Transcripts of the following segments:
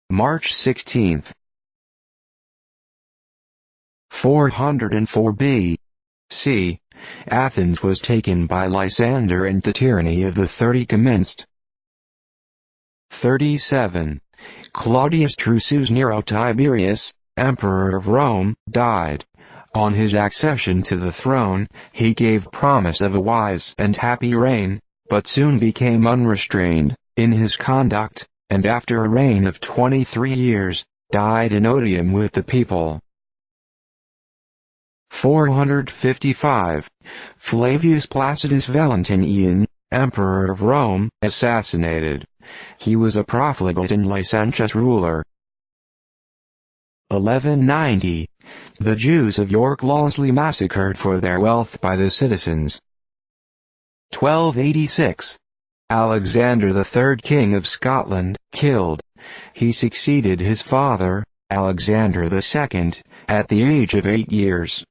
March 16. 404 B.C. Athens was taken by Lysander and the tyranny of the 30 commenced. 37. Claudius Drusus Nero Tiberius, Emperor of Rome, died. On his accession to the throne, he gave promise of a wise and happy reign, but soon became unrestrained in his conduct, and after a reign of 23 years, died in odium with the people. 455. Flavius Placidus Valentinian, Emperor of Rome, assassinated. He was a profligate and licentious ruler. 1190. The Jews of York lawlessly massacred for their wealth by the citizens. 1286. Alexander III, King of Scotland, killed. He succeeded his father, Alexander II, at the age of 8 years.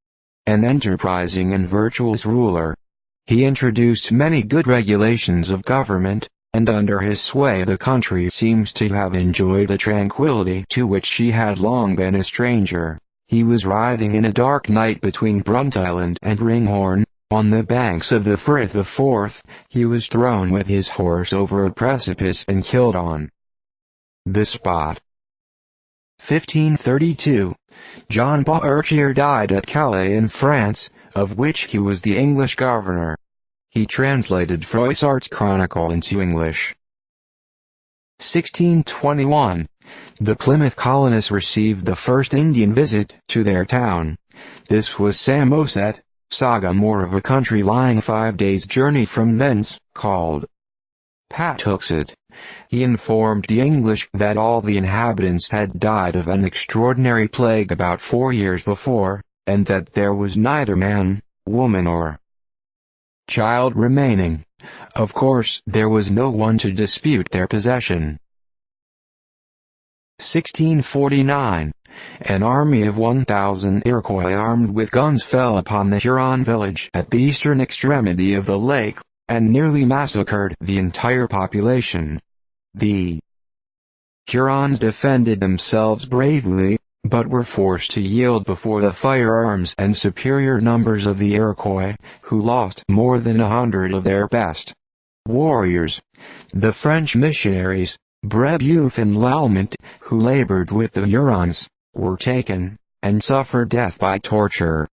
An enterprising and virtuous ruler. He introduced many good regulations of government, and under his sway the country seems to have enjoyed a tranquility to which she had long been a stranger. He was riding in a dark night between Brunt Island and Ringhorn, on the banks of the Firth of Forth. He was thrown with his horse over a precipice and killed on the spot. 1532. John Bourchier died at Calais in France, of which he was the English governor. He translated Froissart's Chronicle into English. 1621. The Plymouth colonists received the first Indian visit to their town. This was Samoset, Sagamore, of a country lying 5 days' journey from thence, called Patuxet. He informed the English that all the inhabitants had died of an extraordinary plague about 4 years before, and that there was neither man, woman or child remaining. Of course, there was no one to dispute their possession. 1649. An army of 1,000 Iroquois armed with guns fell upon the Huron village at the eastern extremity of the lake, and nearly massacred the entire population. The Hurons defended themselves bravely, but were forced to yield before the firearms and superior numbers of the Iroquois, who lost more than 100 of their best warriors. The French missionaries, Brebeuf and Lalemant, who labored with the Hurons, were taken, and suffered death by torture.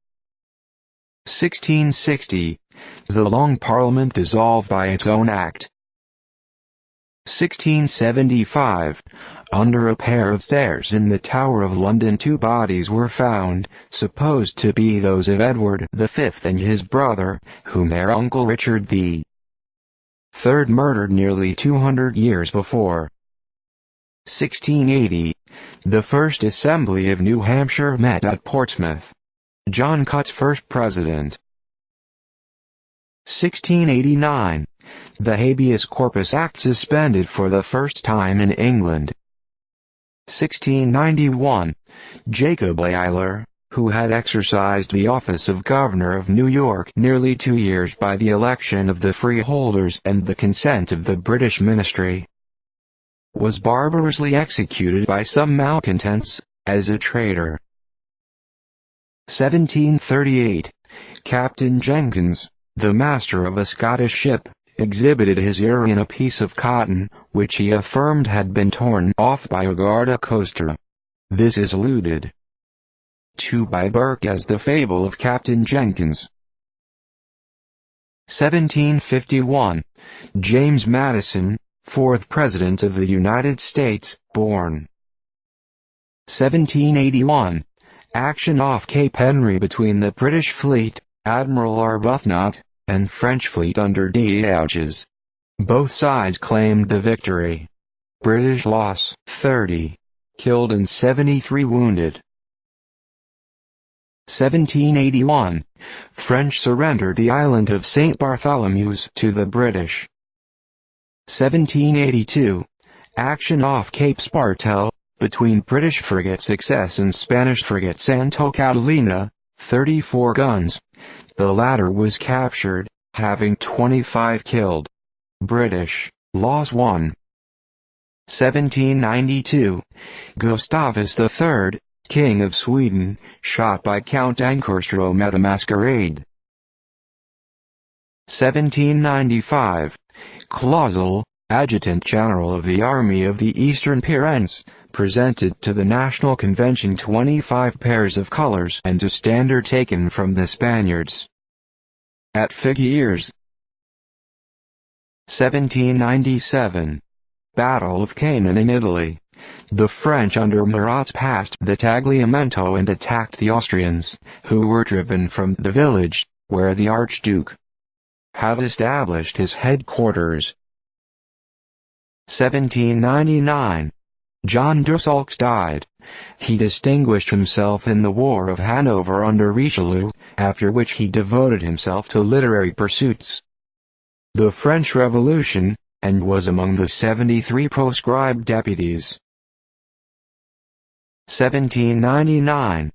1660. The Long Parliament dissolved by its own act. 1675. Under a pair of stairs in the Tower of London 2 bodies were found, supposed to be those of Edward V and his brother, whom their uncle Richard III murdered nearly 200 years before. 1680. The first Assembly of New Hampshire met at Portsmouth. John Cutt's first president. 1689. The Habeas Corpus Act suspended for the first time in England. 1691. Jacob Ayler, who had exercised the office of Governor of New York nearly 2 years by the election of the freeholders and the consent of the British ministry, was barbarously executed by some malcontents, as a traitor. 1738. Captain Jenkins, the master of a Scottish ship, exhibited his ear in a piece of cotton, which he affirmed had been torn off by a guarda-costa. This is alluded to by Burke as the fable of Captain Jenkins. 1751. James Madison, 4th President of the United States, born. 1781. Action off Cape Henry between the British fleet, Admiral Arbuthnot, and French fleet under D'Auges. Both sides claimed the victory. British loss, 30 killed and 73 wounded. 1781. French surrendered the island of St. Bartholomew's to the British. 1782. Action off Cape Spartel, between British frigate Success and Spanish frigate Santa Catalina, 34 guns. The latter was captured, having 25 killed. British loss 1. 1792. Gustavus III, King of Sweden, shot by Count Ankerstrom at a masquerade. 1795. Clausel, Adjutant General of the Army of the Eastern Pyrenees, presented to the National Convention 25 pairs of colors and a standard taken from the Spaniards at Figueres. 1797. Battle of Cannon in Italy. The French under Murat passed the Tagliamento and attacked the Austrians, who were driven from the village, where the Archduke had established his headquarters. 1799. John de Saulx died. He distinguished himself in the War of Hanover under Richelieu, after which he devoted himself to literary pursuits. The French Revolution, and was among the 73 proscribed deputies. 1799.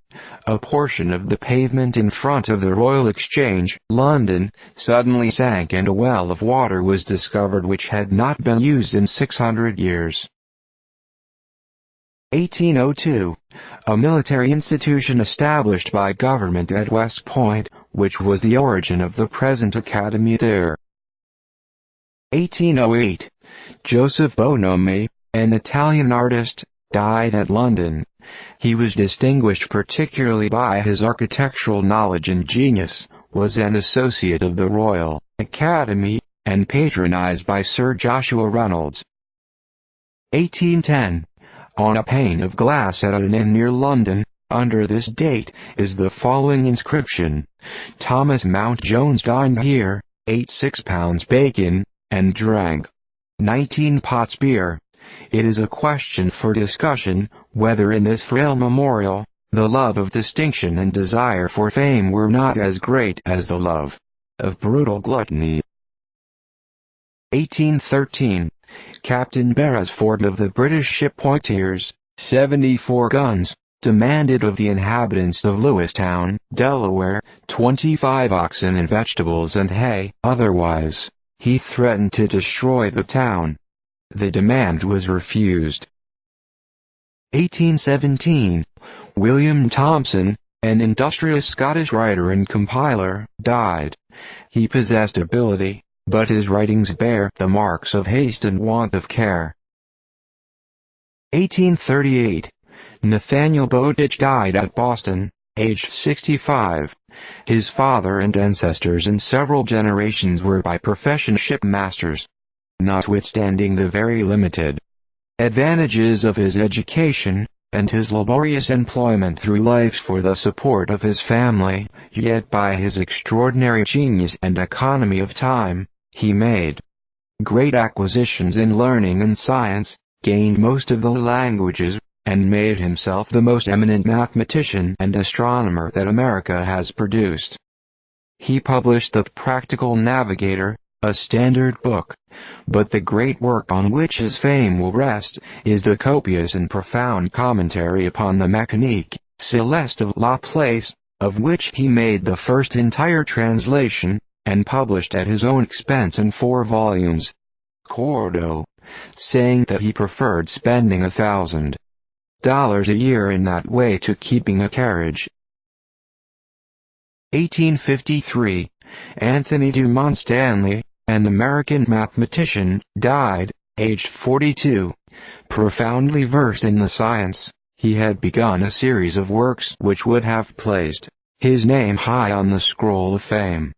A portion of the pavement in front of the Royal Exchange, London, suddenly sank and a well of water was discovered which had not been used in 600 years. 1802. A military institution established by government at West Point, which was the origin of the present academy there. 1808. Joseph Bonomi, an Italian artist, died at London. He was distinguished particularly by his architectural knowledge and genius, was an associate of the Royal Academy, and patronized by Sir Joshua Reynolds. 1810. On a pane of glass at an inn near London, under this date, is the following inscription: Thomas Mount Jones dined here, ate 6 pounds bacon, and drank 19 pots beer. It is a question for discussion, whether in this frail memorial, the love of distinction and desire for fame were not as great as the love of brutal gluttony. 1813. Captain Beresford of the British ship Poitiers, 74 guns, demanded of the inhabitants of Lewistown, Delaware, 25 oxen and vegetables and hay. Otherwise, he threatened to destroy the town. The demand was refused. 1817. William Thomson, an industrious Scottish writer and compiler, died. He possessed ability, but his writings bear the marks of haste and want of care. 1838. Nathaniel Bowditch died at Boston, aged 65. His father and ancestors and several generations were by profession shipmasters. Notwithstanding the very limited advantages of his education, and his laborious employment through life for the support of his family, yet by his extraordinary genius and economy of time, he made great acquisitions in learning and science, gained most of the languages, and made himself the most eminent mathematician and astronomer that America has produced. He published the Practical Navigator, a standard book, but the great work on which his fame will rest is the copious and profound commentary upon the Mécanique Céleste of Laplace, of which he made the first entire translation, and published at his own expense in 4 volumes. Cordo, saying that he preferred spending $1,000 a year in that way to keeping a carriage. 1853. Anthony Dumont Stanley, an American mathematician, died, aged 42. Profoundly versed in the science, he had begun a series of works which would have placed his name high on the scroll of fame.